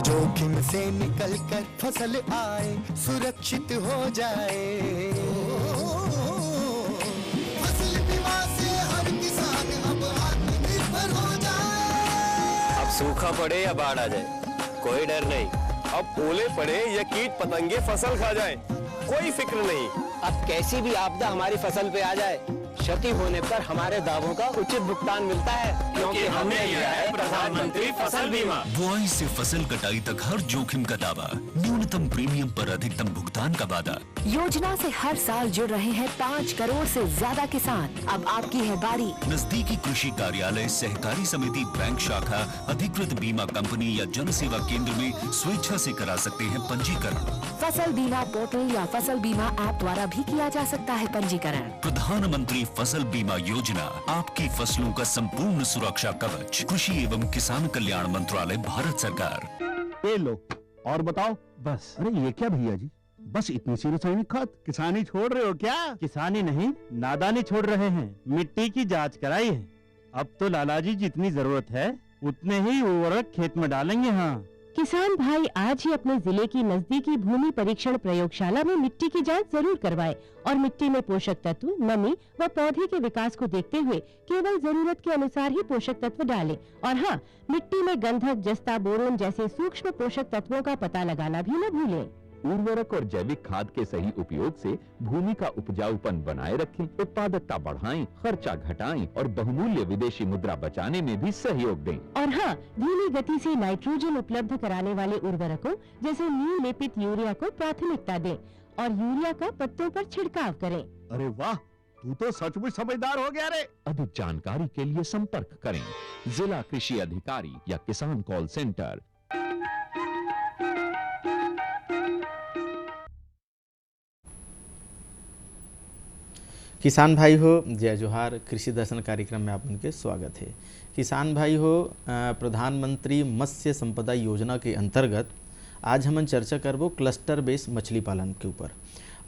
जोखिम से निकल कर फसल आए, सुरक्षित हो जाए। फसल बीमा से हर किसान अब आत्मनिर्भर हो जाए। अब सूखा पड़े या बाढ़ आ जाए, कोई डर नहीं। अब ओले पड़े या कीट पतंगे फसल खा जाए, कोई फिक्र नहीं। अब कैसी भी आपदा हमारी फसल पे आ जाए, क्षति होने पर हमारे दावों का उचित भुगतान मिलता है, क्योंकि हमने लिया है प्रधानमंत्री फसल बीमा। बुआई से फसल कटाई तक हर जोखिम का दावा, न्यूनतम प्रीमियम पर अधिकतम भुगतान का वादा। योजना से हर साल जुड़ रहे हैं 5 करोड़ से ज्यादा किसान। अब आपकी है बारी। नजदीकी कृषि कार्यालय, सहकारी समिति, बैंक शाखा, अधिकृत बीमा कंपनी या जन सेवा केंद्र में स्वेच्छा से करा सकते हैं पंजीकरण। फसल बीमा पोर्टल या फसल बीमा ऐप द्वारा भी किया जा सकता है पंजीकरण। प्रधानमंत्री फसल बीमा योजना, आपकी फसलों का संपूर्ण सुरक्षा कवच। कृषि एवं किसान कल्याण मंत्रालय, भारत सरकार। ये लो और बताओ। बस। अरे ये क्या भैया जी, बस इतनी सी रासायनिक खाद? किसानी छोड़ रहे हो क्या? किसानी नहीं, नादानी छोड़ रहे हैं। मिट्टी की जांच कराई है, अब तो लालाजी जितनी जरूरत है उतने ही उर्वरक खेत में डालेंगे। हाँ, किसान भाई आज ही अपने जिले की नजदीकी भूमि परीक्षण प्रयोगशाला में मिट्टी की जांच जरूर करवाएं और मिट्टी में पोषक तत्व, नमी व पौधे के विकास को देखते हुए केवल जरूरत के अनुसार ही पोषक तत्व डालें। और हाँ, मिट्टी में गंधक, जस्ता, बोरोन जैसे सूक्ष्म पोषक तत्वों का पता लगाना भी न भूलें। उर्वरक और जैविक खाद के सही उपयोग से भूमि का उपजाऊपन बनाए रखें, उत्पादकता बढ़ाएं, खर्चा घटाएं और बहुमूल्य विदेशी मुद्रा बचाने में भी सहयोग दें। और हाँ, धीमी गति से नाइट्रोजन उपलब्ध कराने वाले उर्वरकों जैसे नीम लेपित यूरिया को प्राथमिकता दें और यूरिया का पत्तों पर छिड़काव करें। अरे वाह, तू तो सचमुच समझदार हो गया रे। अधिक जानकारी के लिए संपर्क करें जिला कृषि अधिकारी या किसान कॉल सेंटर। किसान भाई हो, जय जोहार। कृषि दर्शन कार्यक्रम में आप उनके स्वागत है। किसान भाई हो, प्रधानमंत्री मत्स्य संपदा योजना के अंतर्गत आज हम चर्चा करबो क्लस्टर बेस मछली पालन के ऊपर।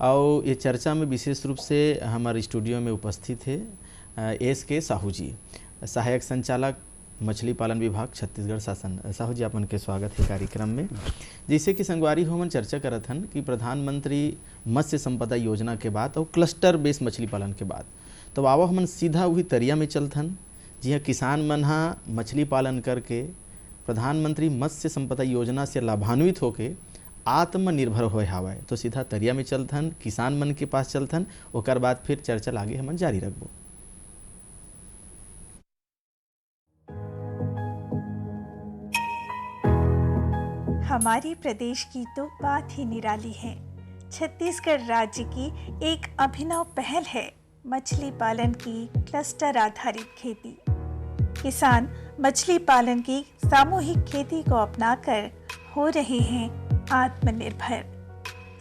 और ये चर्चा में विशेष रूप से हमारे स्टूडियो में उपस्थित है SK साहू जी, सहायक संचालक मछली पालन विभाग छत्तीसगढ़ शासन। साहू जी, अपन के स्वागत है कार्यक्रम में। जैसे कि संगवारी हो हम चर्चा करत हन कि प्रधानमंत्री मत्स्य संपदा योजना के बाद और क्लस्टर बेस मछली पालन के बाद तो आवो हमन सीधा वही तरिया में चलथन जी हाँ, किसान मन हा मछली पालन करके प्रधानमंत्री मत्स्य संपदा योजना से लाभान्वित होके आत्मनिर्भर होए हावय। तो सीधा तरिया में चलथन, किसान मन के पास चलथन, ओकर बाद फिर चर्चा आगे हमन जारी रखबो। हमारे प्रदेश की तो बात ही निराली है। छत्तीसगढ़ राज्य की एक अभिनव पहल है मछली पालन की क्लस्टर आधारित खेती। किसान मछली पालन की सामूहिक खेती को अपनाकर हो रहे हैं आत्मनिर्भर।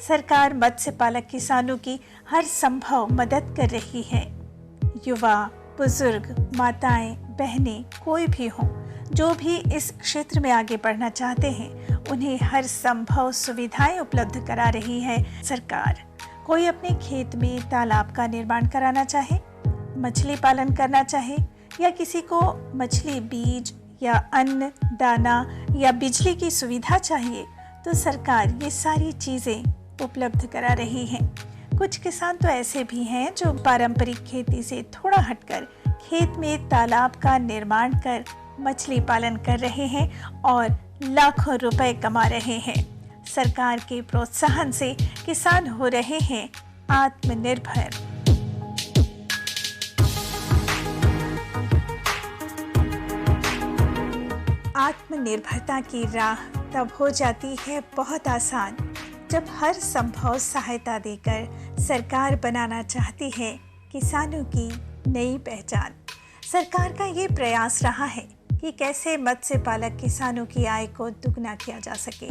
सरकार मत्स्य पालक किसानों की हर संभव मदद कर रही है। युवा, बुजुर्ग, माताएं, बहनें, कोई भी हो, जो भी इस क्षेत्र में आगे बढ़ना चाहते हैं, उन्हें हर संभव सुविधाएं उपलब्ध करा रही है सरकार। कोई अपने खेत में तालाब का निर्माण कराना चाहे, मछली पालन करना चाहे या किसी को मछली बीज या अन्न, दाना या बिजली की सुविधा चाहिए, तो सरकार ये सारी चीज़ें उपलब्ध करा रही है। कुछ किसान तो ऐसे भी हैं जो पारंपरिक खेती से थोड़ा हटकर खेत में तालाब का निर्माण कर मछली पालन कर रहे हैं और लाखों रुपए कमा रहे हैं। सरकार के प्रोत्साहन से किसान हो रहे हैं आत्मनिर्भर। आत्मनिर्भरता की राह तब हो जाती है बहुत आसान जब हर संभव सहायता देकर सरकार बनाना चाहती है किसानों की नई पहचान। सरकार का ये प्रयास रहा है कि कैसे मत्स्य पालक किसानों की आय को दुगना किया जा सके।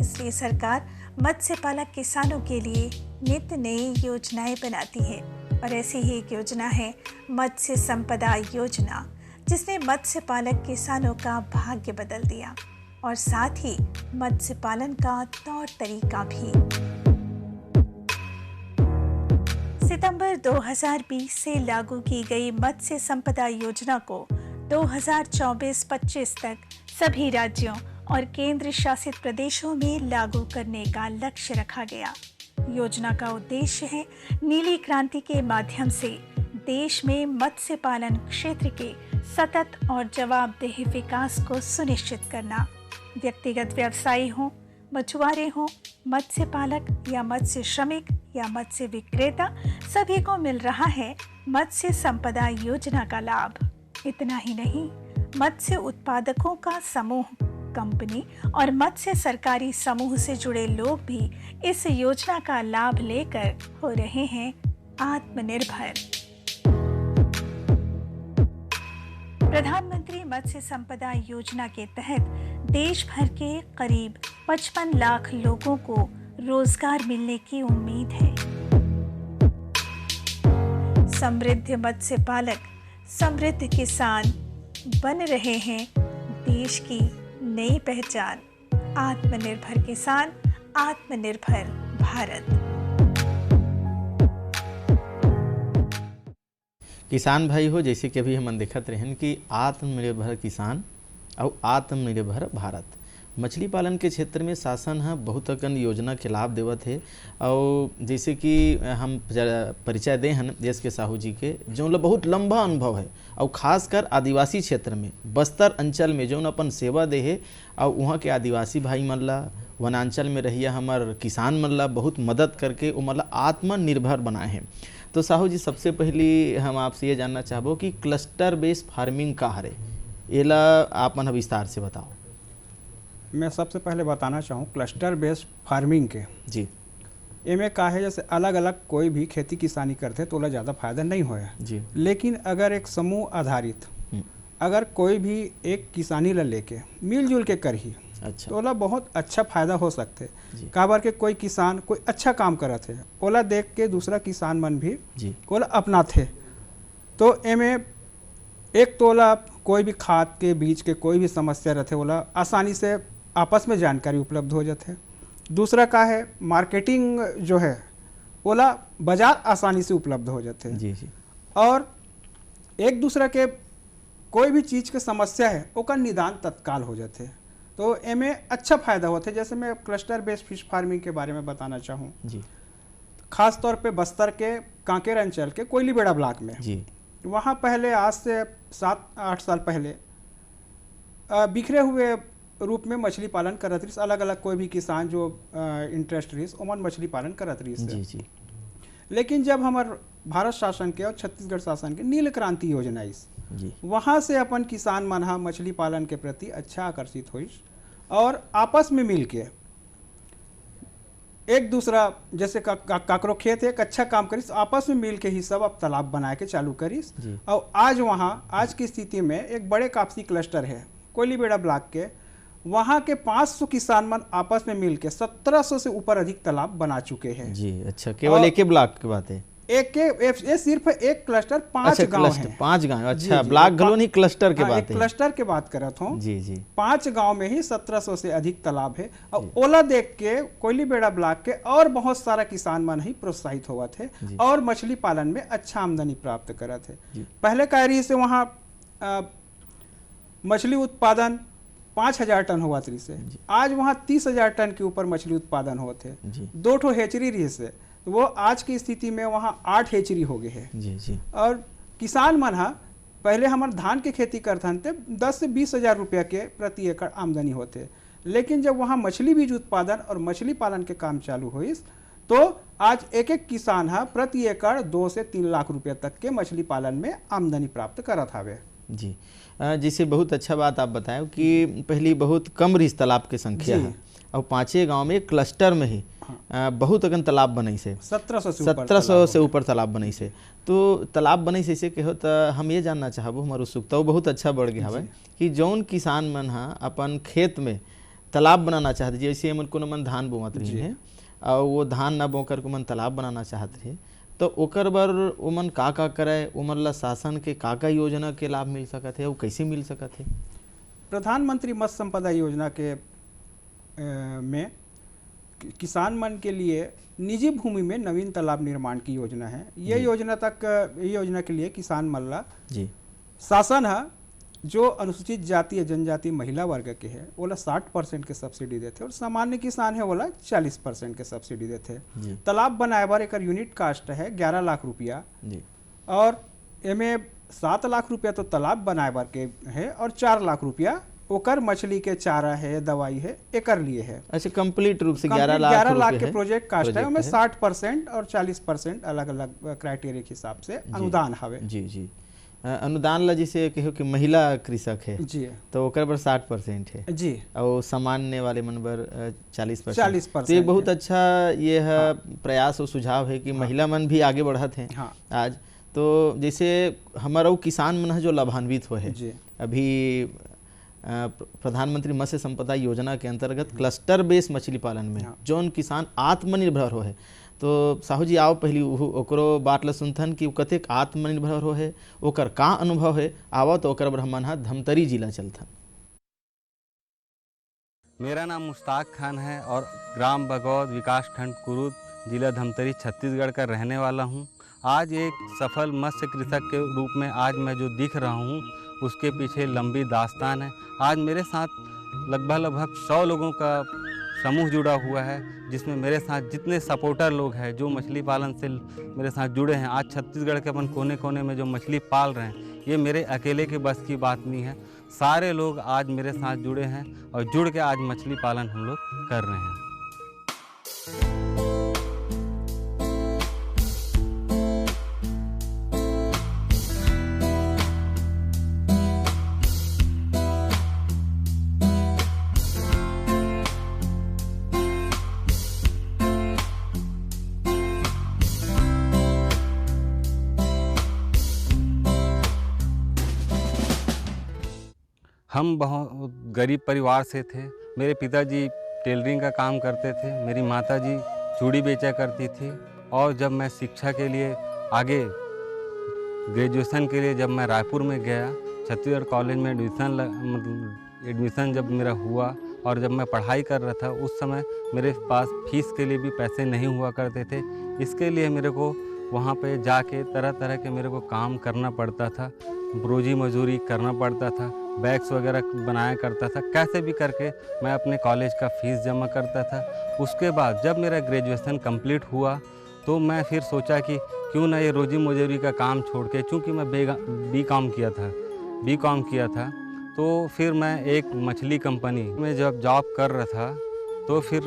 इसलिए सरकार मत्स्य पालक किसानों के लिए नित नई योजनाएं बनाती है और ऐसी ही एक योजना है मत्स्य संपदा योजना, जिसने मत्स्य पालक किसानों का भाग्य बदल दिया और साथ ही मत्स्य पालन का तौर तरीका भी। सितंबर 2020 से लागू की गई मत्स्य संपदा योजना को 2024-25 तक सभी राज्यों और केंद्र शासित प्रदेशों में लागू करने का लक्ष्य रखा गया। योजना का उद्देश्य है नीली क्रांति के माध्यम से देश में मत्स्य पालन क्षेत्र के सतत और जवाबदेह विकास को सुनिश्चित करना। व्यक्तिगत व्यवसायी हों, मछुआरे हों, मत्स्य पालक या मत्स्य श्रमिक या मत्स्य विक्रेता, सभी को मिल रहा है मत्स्य संपदा योजना का लाभ। इतना ही नहीं, मत्स्य उत्पादकों का समूह, कंपनी और मत्स्य सरकारी समूह से जुड़े लोग भी इस योजना का लाभ लेकर हो रहे हैं आत्मनिर्भर। प्रधानमंत्री मत्स्य संपदा योजना के तहत देश भर के करीब 55 लाख लोगों को रोजगार मिलने की उम्मीद है। समृद्ध मत्स्य पालक, समृद्ध किसान बन रहे हैं देश की नई पहचान। आत्मनिर्भर किसान, आत्मनिर्भर भारत। किसान भाई हो, जैसे कि अभी हम देखत रहन कि आत्मनिर्भर किसान और आत्मनिर्भर भारत। मछली पालन के क्षेत्र में शासन है बहुत अकन योजना के लाभ देवत है। और जैसे कि हम परिचय दे हैं देश के साहू जी के, जो बहुत लंबा अनुभव है और खासकर आदिवासी क्षेत्र में बस्तर अंचल में जो अपन सेवा दे है और वहाँ के आदिवासी भाई मन ला, वनांचल में रहिए हमार किसान मन ला बहुत मदद करके वो मतलब आत्मनिर्भर बनाए हैं। तो साहू जी, सबसे पहली हम आपसे ये जानना चाहबो कि क्लस्टर बेस्ड फार्मिंग का हरे, एला आप मन विस्तार से बताओ। मैं सबसे पहले बताना चाहूँ क्लस्टर बेस्ड फार्मिंग के जी एमे का है, जैसे अलग अलग कोई भी खेती किसानी करते तो ओला ज़्यादा फायदा नहीं होया जी, लेकिन अगर एक समूह आधारित अगर कोई भी एक किसानी ला लेके मिलजुल के करही अच्छा, तो ओला बहुत अच्छा फायदा हो सकते। काबर के कोई किसान कोई अच्छा काम करत है, ओला देख के दूसरा किसान मन भी जी ओला अपनाथे। तो एमे एक तो ओला कोई भी खाद के बीज के कोई भी समस्या रहते ओला आसानी से आपस में जानकारी उपलब्ध हो जाते। दूसरा का है मार्केटिंग जो है ओला बाजार आसानी से उपलब्ध हो जाते हैं जी जी, और एक दूसरा के कोई भी चीज़ के समस्या है ओका निदान तत्काल हो जाते हैं। तो एमे अच्छा फायदा होता है। जैसे मैं क्लस्टर बेस्ड फिश फार्मिंग के बारे में बताना चाहूँ जी, खास तौर पे बस्तर के कांकेर अंचल के कोयलीबेड़ा ब्लॉक में जी, वहाँ पहले आज से 7-8 साल पहले बिखरे हुए रूप में मछली पालन करत रही। अलग अलग कोई भी किसान जो इंटरेस्ट रही ओमन मछली पालन करत रही जी जी, लेकिन जब हमार भारत शासन के और छत्तीसगढ़ शासन के नील क्रांति योजना इस जी, वहाँ से अपन किसान मन हा मछली पालन के प्रति अच्छा आकर्षित हुई और आपस में मिल के एक दूसरा जैसे काकरो खेत है एक अच्छा काम करिस, आपस में मिल के ही सब अब तालाब बना के चालू करिस। और आज वहाँ आज की स्थिति में एक बड़े कापसी क्लस्टर है कोयलीबेड़ा ब्लॉक के, वहाँ के 500 किसान मन आपस में मिल के 1700 से ऊपर अधिक तालाब बना चुके हैं जी। अच्छा, केवल एक ही ब्लॉक की बात है? ये सिर्फ एक क्लस्टर 5 गांव है। 5 गांव, अच्छा, ब्लॉक घलो नहीं, क्लस्टर के बात है। क्लस्टर के बात करत हूँ जी जी। 5 गांव में ही 1700 से अधिक तालाब है और ओला देख के कोयलीबेड़ा ब्लॉक के और बहुत सारा किसान मन ही प्रोत्साहित हुआ थे और मछली पालन में अच्छा आमदनी प्राप्त करा थे। पहले कह रही से वहाँ मछली उत्पादन 5000 टन हुआ थी से, आज वहाँ 30,000 टन के ऊपर मछली उत्पादन होते। 2 ठो हेचरी रही से, वो आज की स्थिति में वहाँ 8 हेचरी हो गए हैं जी जी। और किसान मन हा पहले हमारे धान की खेती करते थे 10 से 20,000 रुपया के प्रति एकड़ आमदनी होते, लेकिन जब वहाँ मछली बीज उत्पादन और मछली पालन के काम चालू हुई तो आज एक एक किसान हा प्रति एकड़ 2 से 3 लाख रुपया तक के मछली पालन में आमदनी प्राप्त करत हावे जी। जिसे बहुत अच्छा बात आप बताए कि पहली बहुत कम रिस तालाब के संख्या है और 5 गांव में क्लस्टर में ही बहुत अगन तालाब बनई से 1700 से ऊपर तालाब बनई से। तो तालाब बनई से ऐसे कहो तो हम ये जानना चाहबो, हमार उत्सुकता बहुत अच्छा बढ़ गया है कि जौन किसान मन हा अपन खेत में तालाब बनाना चाहते, जैसे मन कोनो मन धान बोवत रही है और वो धान ना बो कर मन तालाब बनाना चाहत रहे, तो ओकर बर ओमन का करे, ओमन ला शासन के का योजना के लाभ मिल सकत है और कैसे मिल सकत है? प्रधानमंत्री मत्स्य संपदा योजना के में किसान मन के लिए निजी भूमि में नवीन तालाब निर्माण की योजना है। ये योजना के लिए किसान मन ला जी शासन है जो अनुसूचित जाति या जनजाति महिला वर्ग के है वो 60% के सब्सिडी देते और सामान्य किसान है वो 40% के सब्सिडी देते। तालाब बनाए बार एक यूनिट कास्ट है 11 लाख रुपया और एमे 7 लाख रुपया तो तालाब बनाए बार के है और 4 लाख रुपया ओकर मछली के चारा है, दवाई है, एकर लिए है। अच्छा, कंप्लीट रूप से 11 लाख के प्रोजेक्ट कास्ट है, उसमें 60% और 40% अलग अलग क्राइटेरिया के हिसाब से अनुदान हवे। जी जी, अनुदान ला जिसे कहो कि महिला कृषक है जी तो ओकर पर 60% है जी और सामान्य वाले मन पर 40%। तो ये बहुत अच्छा ये है प्रयास और सुझाव है कि महिला मन भी आगे बढ़त हैं आज। तो जैसे हमारा किसान मन जो लाभान्वित हो है अभी प्रधानमंत्री मत्स्य संपदा योजना के अंतर्गत क्लस्टर बेस्ड मछली पालन में जौन किसान आत्मनिर्भर हो है, तो साहू जी आओ पहली ओकरो बात ला सुनथन कि कतेक आत्मनिर्भर हो है, ओकर का अनुभव है, आवो तो ओकर ब्रह्मन हा धमतरी जिला चलथन। मेरा नाम मुश्ताक खान है और ग्राम बगौद विकास खंड कुरुद जिला धमतरी छत्तीसगढ़ का रहने वाला हूँ। आज एक सफल मत्स्य कृषक के रूप में आज मैं जो दिख रहा हूँ उसके पीछे लंबी दास्तान है। आज मेरे साथ लगभग 100 लोगों का समूह जुड़ा हुआ है, जिसमें मेरे साथ जितने सपोर्टर लोग हैं जो मछली पालन से मेरे साथ जुड़े हैं। आज छत्तीसगढ़ के अपन कोने कोने में जो मछली पाल रहे हैं, ये मेरे अकेले के बस की बात नहीं है। सारे लोग आज मेरे साथ जुड़े हैं और जुड़ के आज मछली पालन हम लोग कर रहे हैं। हम बहुत गरीब परिवार से थे। मेरे पिताजी टेलरिंग का काम करते थे, मेरी माताजी चूड़ी बेचा करती थी। और जब मैं शिक्षा के लिए आगे ग्रेजुएशन के लिए जब मैं रायपुर में गया, छत्तीसगढ़ कॉलेज में एडमिशन जब मेरा हुआ और जब मैं पढ़ाई कर रहा था, उस समय मेरे पास फीस के लिए भी पैसे नहीं हुआ करते थे। इसके लिए मेरे को वहाँ पे जाके तरह तरह के मेरे को काम करना पड़ता था, रोजी मजदूरी करना पड़ता था, बैग्स वगैरह बनाया करता था। कैसे भी करके मैं अपने कॉलेज का फ़ीस जमा करता था। उसके बाद जब मेरा ग्रेजुएशन कंप्लीट हुआ तो मैं फिर सोचा कि क्यों ना ये रोजी मजदूरी का काम छोड़ के, चूँकि मैं बी कॉम किया था, तो फिर मैं एक मछली कंपनी में जब जॉब कर रहा था तो फिर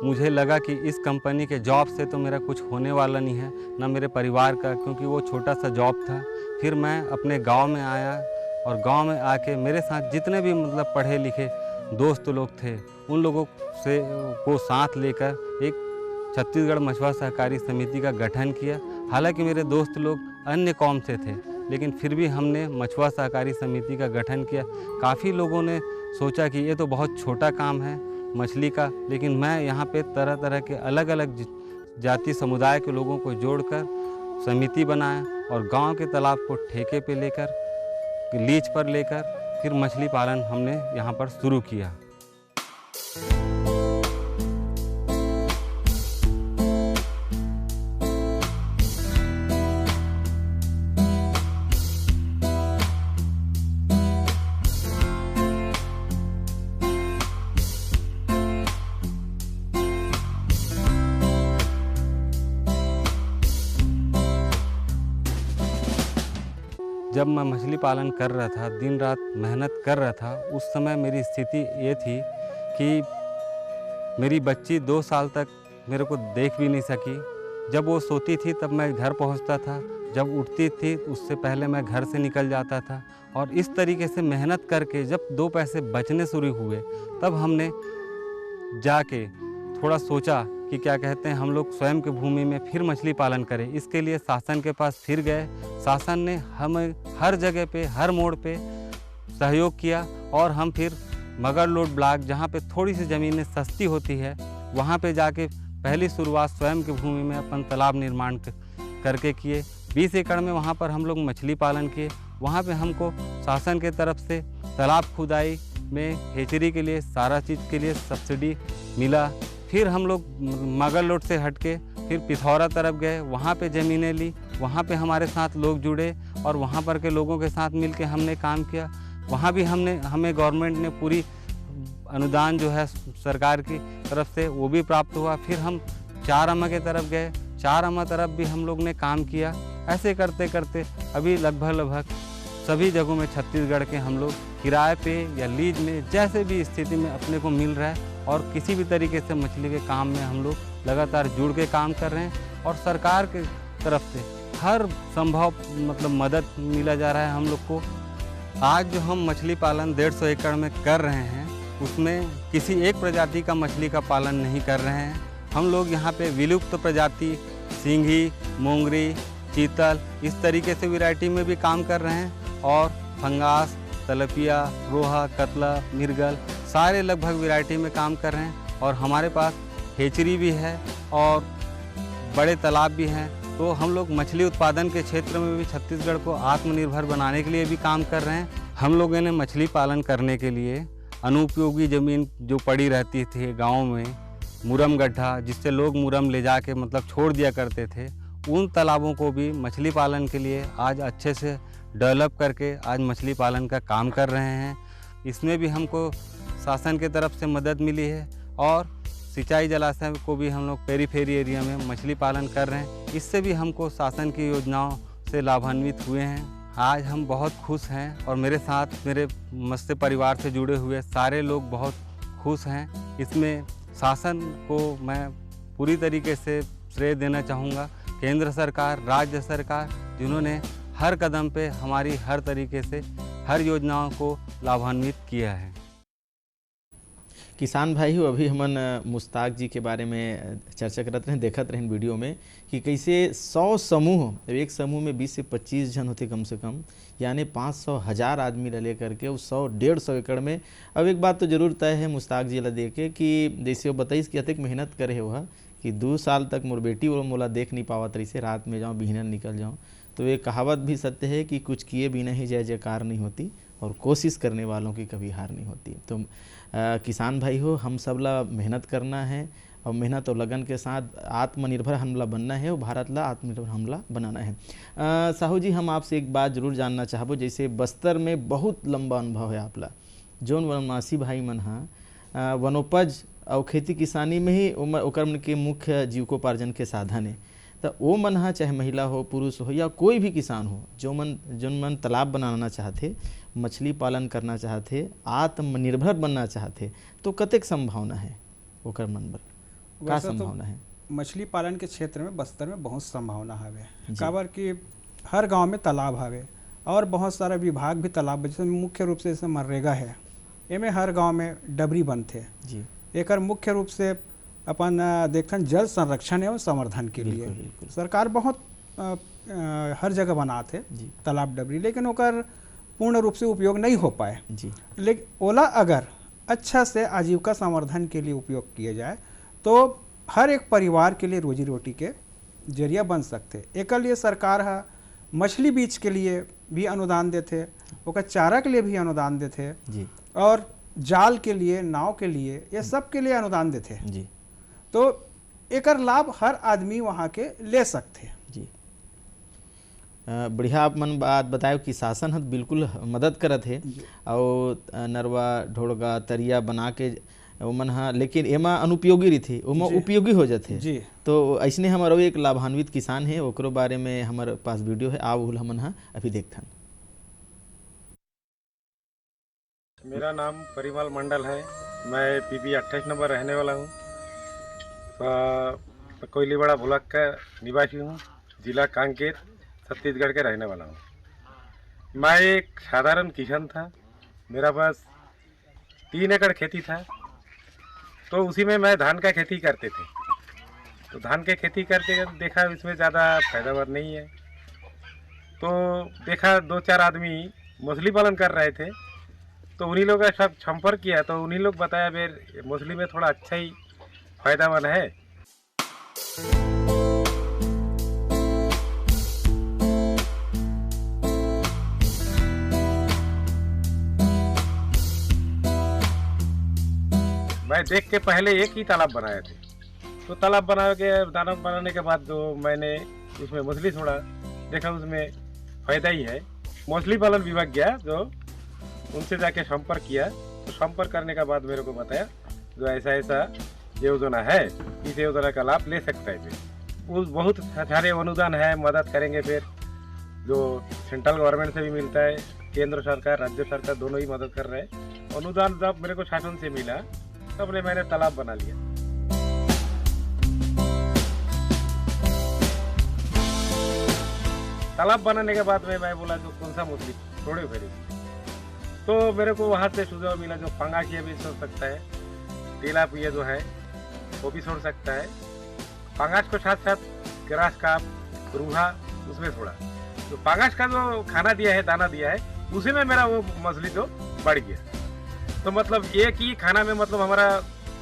मुझे लगा कि इस कंपनी के जॉब से तो मेरा कुछ होने वाला नहीं है, ना मेरे परिवार का, क्योंकि वो छोटा सा जॉब था। फिर मैं अपने गांव में आया और गांव में आके मेरे साथ जितने भी मतलब पढ़े लिखे दोस्त लोग थे, उन लोगों से को साथ लेकर एक छत्तीसगढ़ मछुआ सहकारी समिति का गठन किया। हालांकि मेरे दोस्त लोग अन्य कौम से थे, लेकिन फिर भी हमने मछुआ सहकारी समिति का गठन किया। काफ़ी लोगों ने सोचा कि ये तो बहुत छोटा काम है मछली का, लेकिन मैं यहाँ पे तरह तरह के अलग अलग जाति समुदाय के लोगों को जोड़कर समिति बनाया और गांव के तालाब को ठेके पे लेकर, लीज पर लेकर फिर मछली पालन हमने यहाँ पर शुरू किया। जब मैं मछली पालन कर रहा था, दिन रात मेहनत कर रहा था, उस समय मेरी स्थिति ये थी कि मेरी बच्ची 2 साल तक मेरे को देख भी नहीं सकी। जब वो सोती थी तब मैं घर पहुंचता था, जब उठती थी उससे पहले मैं घर से निकल जाता था। और इस तरीके से मेहनत करके जब 2 पैसे बचने शुरू हुए, तब हमने जाके थोड़ा सोचा कि क्या कहते हैं, हम लोग स्वयं की भूमि में फिर मछली पालन करें। इसके लिए शासन के पास फिर गए। शासन ने हमें हर जगह पे, हर मोड़ पे सहयोग किया और हम फिर मगरलोड ब्लॉक, जहाँ पे थोड़ी सी ज़मीनें सस्ती होती है, वहाँ पे जाके पहली शुरुआत स्वयं की भूमि में अपन तालाब निर्माण करके किए। 20 एकड़ में वहाँ पर हम लोग मछली पालन किए। वहाँ पे हमको शासन के तरफ से तालाब खुदाई में हेचरी के लिए, सारा चीज़ के लिए सब्सिडी मिला। फिर हम लोग मगरलोड से हटके फिर पिथौरा तरफ गए, वहाँ पे ज़मीनें ली, वहाँ पे हमारे साथ लोग जुड़े और वहाँ पर के लोगों के साथ मिलके हमने काम किया। वहाँ भी हमें गवर्नमेंट ने पूरी अनुदान जो है सरकार की तरफ से वो भी प्राप्त हुआ। फिर हम 4 अम्मा के तरफ गए, 4 अम्मा तरफ भी हम लोग ने काम किया। ऐसे करते करते अभी लगभग सभी जगहों में छत्तीसगढ़ के हम लोग किराए पे या लीज में जैसे भी स्थिति में अपने को मिल रहा है और किसी भी तरीके से मछली के काम में हम लोग लगातार जुड़ के काम कर रहे हैं और सरकार के तरफ से हर संभव मतलब मदद मिला जा रहा है हम लोग को। आज जो हम मछली पालन 150 एकड़ में कर रहे हैं उसमें किसी एक प्रजाति का मछली का पालन नहीं कर रहे हैं। हम लोग यहाँ पे विलुप्त प्रजाति सिंघी, मोंगरी, चीतल इस तरीके से वैरायटी में भी काम कर रहे हैं और फंगास, तलपिया, रोहा, कतला, मिर्गल सारे लगभग वैरायटी में काम कर रहे हैं और हमारे पास हेचरी भी है और बड़े तालाब भी हैं। तो हम लोग मछली उत्पादन के क्षेत्र में भी छत्तीसगढ़ को आत्मनिर्भर बनाने के लिए भी काम कर रहे हैं। हम लोगों ने मछली पालन करने के लिए अनुपयोगी ज़मीन जो पड़ी रहती थी गाँव में, मुरम गड्ढा जिससे लोग मुरम ले जा के मतलब छोड़ दिया करते थे, उन तालाबों को भी मछली पालन के लिए आज अच्छे से डेवलप करके आज मछली पालन का काम कर रहे हैं। इसमें भी हमको शासन के तरफ से मदद मिली है और सिंचाई जलाशय को भी हम लोग पेरीफेरी एरिया में मछली पालन कर रहे हैं। इससे भी हमको शासन की योजनाओं से लाभान्वित हुए हैं। आज हम बहुत खुश हैं और मेरे साथ मेरे मत्स्य परिवार से जुड़े हुए सारे लोग बहुत खुश हैं। इसमें शासन को मैं पूरी तरीके से श्रेय देना चाहूँगा, केंद्र सरकार, राज्य सरकार जिन्होंने हर कदम पे हमारी हर तरीके से हर योजनाओं को लाभान्वित किया है। किसान भाई हो, अभी हमन मुश्ताक जी के बारे में चर्चा करते हैं, देखते रहें वीडियो में कि कैसे 100 समूह, एक समूह में 20 से 25 जन होते कम से कम, यानी 500,000 आदमी ले करके उस 100-150 एकड़ में। अब एक बात तो जरूर तय है मुश्ताक जी ला दे के कि जैसे वो बताइस कि अतक मेहनत करे हुआ कि 2 साल तक मोर बेटी वो मोला देख नहीं पावत रही से, रात में जाऊँ बिहनन निकल जाऊँ। तो ये कहावत भी सत्य है कि कुछ किए बिना ही जय जयकार नहीं होती और कोशिश करने वालों की कभी हार नहीं होती। तो किसान भाई हो, हम सब ला मेहनत करना है और मेहनत और लगन के साथ आत्मनिर्भर हमला बनना है और भारत ला आत्मनिर्भर हमला बनाना है। साहू जी, हम आपसे एक बात जरूर जानना चाहबो, जैसे बस्तर में बहुत लंबा अनुभव है आपला, जौन वनवासी भाई मन हा वनोपज और खेती किसानी में ही ओकर मन के मुख्य जीविकोपार्जन के साधन है। तो वो मन हा, चाहे महिला हो, पुरुष हो या कोई भी किसान हो, जो मन तालाब बनाना चाहते, मछली पालन करना चाहते, आत्मनिर्भर बनना चाहते, तो कतेक संभावना है ओकर मन बर, का संभावना है? मछली पालन के क्षेत्र में बस्तर में बहुत संभावना हवे, काबर कि हर गांव में तालाब हवे और बहुत सारा विभाग भी तालाब, जैसे मुख्य रूप से जैसे मनरेगा है, एमें हर गांव में डबरी बनते जी। एकर मुख्य रूप से अपन देखन जल संरक्षण एवं संवर्धन के लिए बिल्कुल। सरकार बहुत हर जगह बनाते तालाब डबरी, लेकिन ओकर पूर्ण रूप से उपयोग नहीं हो पाए जी। लेकिन ओला अगर अच्छा से आजीविका संवर्धन के लिए उपयोग किया जाए तो हर एक परिवार के लिए रोजी रोटी के जरिया बन सकते। एक लिए सरकार है मछली बीज के लिए भी अनुदान देते, ओकर चारा के लिए भी अनुदान देते जी, और जाल के लिए, नाव के लिए, ये सब के लिए अनुदान देते जी। तो एकर लाभ हर आदमी वहाँ के ले सकते जी। बढ़िया आप मन बात बतायो कि शासन हद बिल्कुल मदद करत है और नरवा ढोड़गा तरिया बना के मन हा, लेकिन एमा अनुपयोगी रही थी, ओमा उपयोगी हो जाते जी। तो ऐसने हमारा एक लाभान्वित किसान है, ओकरो बारे में हमारे पास वीडियो है, आओ हमन हा अभी देखथन। मेरा नाम परिमल मंडल है, मैं पीबी 28 नंबर रहने वाला हूँ, कोयलीवाड़ा ब्लॉक का निवासी हूँ, जिला कांकेर, छत्तीसगढ़ के रहने वाला हूँ। मैं एक साधारण किसान था, मेरा पास 3 एकड़ खेती था, तो उसी में मैं धान का खेती करते थे। तो धान के खेती करते देखा इसमें ज़्यादा पैदावार नहीं है, तो देखा 2-4 आदमी मछली पालन कर रहे थे, तो उन्हीं लोग का सब संपर्क किया, तो उन्हीं लोग बताया बेर मछली में थोड़ा अच्छा ही फायदामंद है। मैं देख के पहले एक ही तालाब बनाए थे, तो तालाब बनाने के बाद जो मैंने उसमें मछली छोड़ा, देखा उसमें फायदा ही है। मछली पालन विभाग गया, जो उनसे जाके संपर्क किया, तो संपर्क करने के बाद मेरे को बताया जो ऐसा ऐसा योजना है, इस योजना का लाभ ले सकता है। फिर उस बहुत सारे अनुदान है, मदद करेंगे। फिर जो सेंट्रल गवर्नमेंट से भी मिलता है, केंद्र सरकार राज्य सरकार दोनों ही मदद कर रहे हैं। अनुदान जब मेरे को शासन से मिला तब मैंने तालाब बना लिया। तालाब बनाने के बाद में मैं बोला जो कौन सा मछली छोड़े फिर, तो मेरे को वहाँ से सुझाव मिला जो पंगासिया भी छोड़ सकता है, तिलापिया जो है वो भी छोड़ सकता है। पंगास को साथ साथ ग्रास काप, रूहा उसमें छोड़ा। तो पंगास का जो खाना दिया है, दाना दिया है, उसी में मेरा वो मछली जो बढ़ गया। तो मतलब एक ही खाना में मतलब हमारा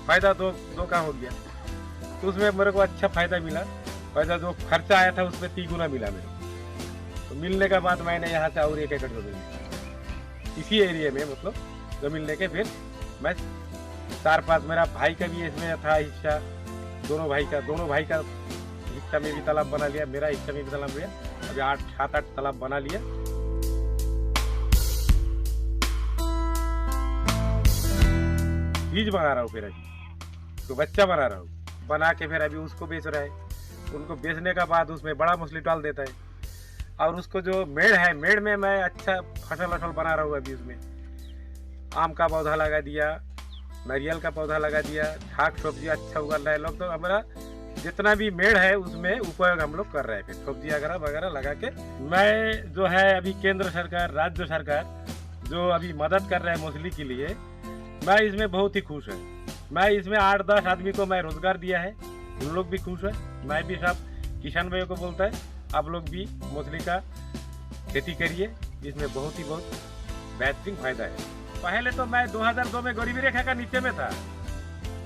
फायदा दो का हो गया। तो उसमें मेरे को अच्छा फायदा मिला। फायदा जो खर्चा आया था उसमें 3 गुना मिला मेरे को। तो मिलने के बाद मैंने यहाँ से और 1 एकड़ जमीन ली इसी एरिया में, मतलब जमीन लेके फिर मैं 4-5 मेरा भाई का भी इसमें था हिस्सा, दोनों भाई का हिस्सा में भी तालाब बना लिया, मेरा हिस्सा में भी तालाब लिया। अभी 7-8 तालाब बना लिया। बीज बना रहा हूँ फिर अभी, तो बच्चा बना रहा हूँ, बना के फिर अभी उसको बेच रहा है। उनको बेचने का बाद उसमें बड़ा मछली डाल देता है। और उसको जो मेड़ है, मेड़ में मैं अच्छा फसल बना रहा हूँ। अभी उसमें आम का पौधा लगा दिया, नारियल का पौधा लगा दिया, शाक सब्जी अच्छा उगा रहा है लोग। तो हमारा जितना भी मेड़ है उसमें उपयोग हम लोग कर रहे हैं। फिर सब्जी वगैरह लगा के मैं जो है अभी केंद्र सरकार राज्य सरकार जो अभी मदद कर रहे हैं मछली के लिए, मैं इसमें बहुत ही खुश है। मैं इसमें 8-10 आदमी को मैं रोजगार दिया है, उन लोग भी खुश है। मैं भी सब किसान भाइयों को बोलता है आप लोग भी मछली का खेती करिए, इसमें बहुत बेहतरीन फायदा है। पहले तो मैं 2002 में गरीबी रेखा का नीचे में था,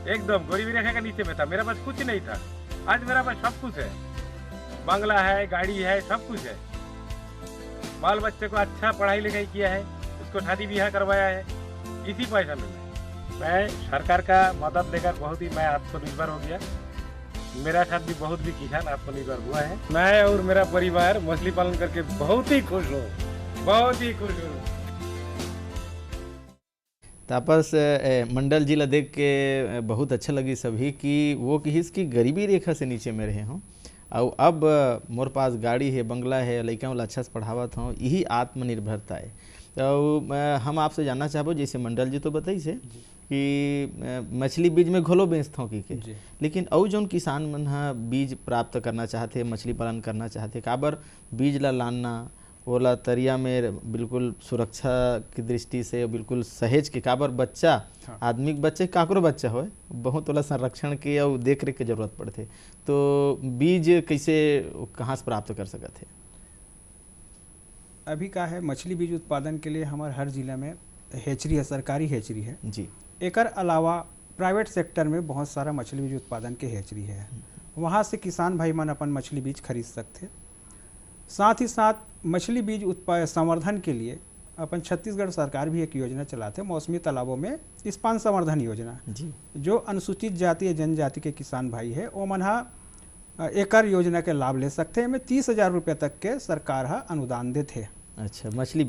एकदम गरीबी रेखा का नीचे में था। मेरा पास कुछ नहीं था, आज मेरा पास सब कुछ है। बंगला है, गाड़ी है, सब कुछ है। बाल बच्चे को अच्छा पढ़ाई लिखाई किया है, उसको शादी ब्याह करवाया है इसी पैसा में। मैं सरकार का मदद लेकर बहुत ही मैं आत्मनिर्भर हो गया। मेरा साथ भी बहुत भी किसान आत्मनिर्भर हुआ है। मैं और मेरा परिवार मछली पालन करके बहुत ही खुश हूँ, बहुत ही खुश हूँ। तापस मंडल जिला देख के बहुत अच्छा लगी सभी कि वो किसी गरीबी रेखा से नीचे में रहे हों और अब मोर पास गाड़ी है, बंगला है, लड़का वाला अच्छा से पढ़ावत हूँ, यही आत्मनिर्भरता है। तो हम आपसे जानना चाहबो, जैसे मंडल जी तो बताई से कि मछली बीज में घोलो बेचता हूँ कि लेकिन और जौन किसान मन बीज प्राप्त करना चाहते, मछली पालन करना चाहते, काबर बीज ला लाना ओला तरिया में बिल्कुल सुरक्षा की दृष्टि से बिल्कुल सहेज के, काबर बच्चा आदमी के बच्चे काकरो बच्चा हो बहुत वाला संरक्षण के और देख रेख के जरूरत पड़ते। तो बीज कैसे कहाँ से प्राप्त कर सकते हैं? अभी का है मछली बीज उत्पादन के लिए हमारे हर जिला में हेचरी है, सरकारी हेचरी है जी। एकर अलावा प्राइवेट सेक्टर में बहुत सारा मछली बीज उत्पादन के हेचरी है, वहाँ से किसान भाई मन अपन मछली बीज खरीद सकते। साथ ही साथ मछली बीज संवर्धन के लिए अपन छत्तीसगढ़ सरकार भी एक योजना चलाते हैं, मौसमी तालाबों में स्पान संवर्धन योजना जी। जो अनुसूचित जाति या जनजाति के किसान भाई है वो मन एकर योजना के लाभ ले सकते हैं। में 30,000 रुपये तक के सरकार अनुदान देते। अच्छा, मछली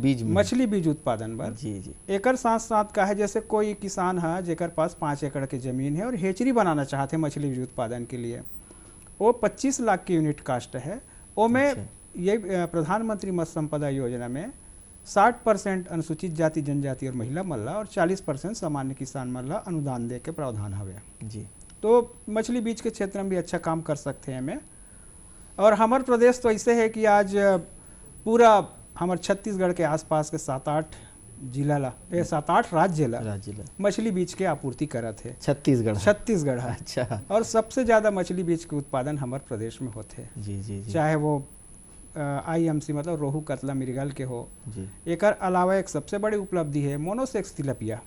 बीज उत्पादन पर जी जी। एकर साथ साथ का है जैसे कोई किसान है जेकर पास 5 एकड़ की जमीन है और हेचरी बनाना चाहते हैं मछली बीज उत्पादन के लिए, वो 25 लाख की यूनिट कास्ट है। वो में ये प्रधानमंत्री मत्स्य संपदा योजना में 60% अनुसूचित जाति जनजाति और महिला मल्ला और 40% सामान्य किसान मल्ला अनुदान दे के प्रावधान हवे जी। तो मछली बीज के क्षेत्र में भी अच्छा काम कर सकते हैं में। और हमारे प्रदेश तो ऐसे है कि आज पूरा हमारे छत्तीसगढ़ के आसपास के 7-8 जिला 7-8 राज्य ला मछली बीज के आपूर्ति करत है। छत्तीसगढ़ है। अच्छा। और सबसे ज़्यादा मछली बीज के उत्पादन हमारे प्रदेश में होते हैं जी जी जी। चाहे वो IMC मतलब रोहू कतला मृगल के हो जी। एकर अलावा एक सबसे बड़ी उपलब्धि है मोनोसेक्स तिलपिया,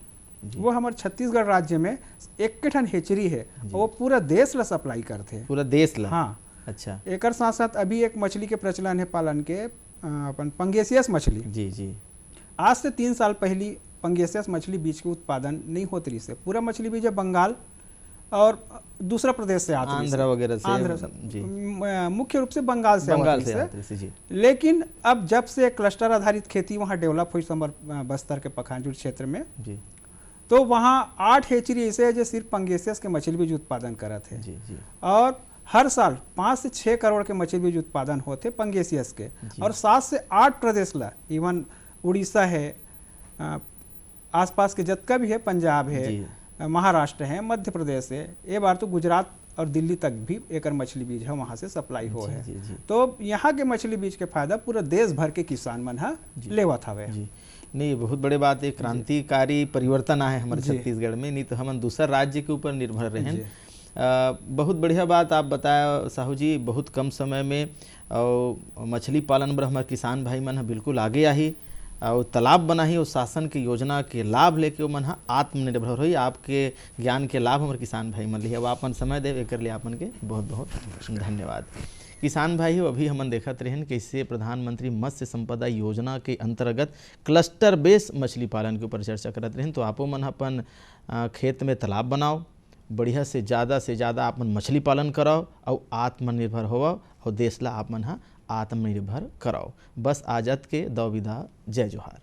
वो हमारे छत्तीसगढ़ राज्य में एक के ठन हेचरी है, वो पूरा देश ला सप्लाई करते हैं, पूरा देश ला। हाँ। अच्छा। एकर साथ साथ अभी एक मछली के प्रचलन है पालन के अपन पंगेसियस मछली जी जी। आज से 3 साल पहले पंगेसियस मछली बीज के उत्पादन नहीं होती से पूरा मछली बीज है बंगाल और दूसरा प्रदेश से आते आंध्र वगैरह से, आंध्र जी, मुख्य रूप से बंगाल से आते से जी। लेकिन अब जब से क्लस्टर आधारित खेती वहाँ डेवलप हुई बस्तर के पखांजूर क्षेत्र में जी, तो वहाँ 8 हेचरी ऐसे है जो सिर्फ पंगेसियस के मछली बीज उत्पादन करत है जी, जी। और हर साल 5 से 6 करोड़ के मछली बीज उत्पादन होते पंगेसियस के, और 7 से 8 प्रदेश ला, इवन उड़ीसा है, आसपास के जितना भी है, पंजाब है, महाराष्ट्र है, मध्य प्रदेश है, ये बार तो गुजरात और दिल्ली तक भी एक मछली बीज है वहाँ से सप्लाई हो है। तो यहाँ के मछली बीज के फायदा पूरा देश भर के किसान मन है लेवत हवे। नहीं, बहुत बड़े बात है, क्रांतिकारी परिवर्तन आए हमारे छत्तीसगढ़ में, नहीं तो हम दूसरा राज्य के ऊपर निर्भर रहे। बहुत बढ़िया बात आप बताया साहू जी, बहुत कम समय में और मछली पालन पर हमारे किसान भाई मन बिल्कुल आगे आही और तालाब बनाही और शासन की योजना के लाभ लेके वो मन आत्मनिर्भर हो। आपके ज्ञान के लाभ हमारे किसान भाई मन लिए, अब आपन समय दे एक लिए आपन के बहुत बहुत धन्यवाद। किसान भाई हो, अभी हमन देखत रहन कैसे प्रधानमंत्री मत्स्य संपदा योजना के अंतर्गत क्लस्टर बेस मछली पालन के ऊपर चर्चा करत रहन। तो आपो मन अपन खेत में तालाब बनाओ, बढ़िया से ज़्यादा आप मन मछली पालन कराओ और आत्मनिर्भर हो और देश ला आप मन आत्मनिर्भर कराओ। बस आजाद के दो विदा, जय जोहार।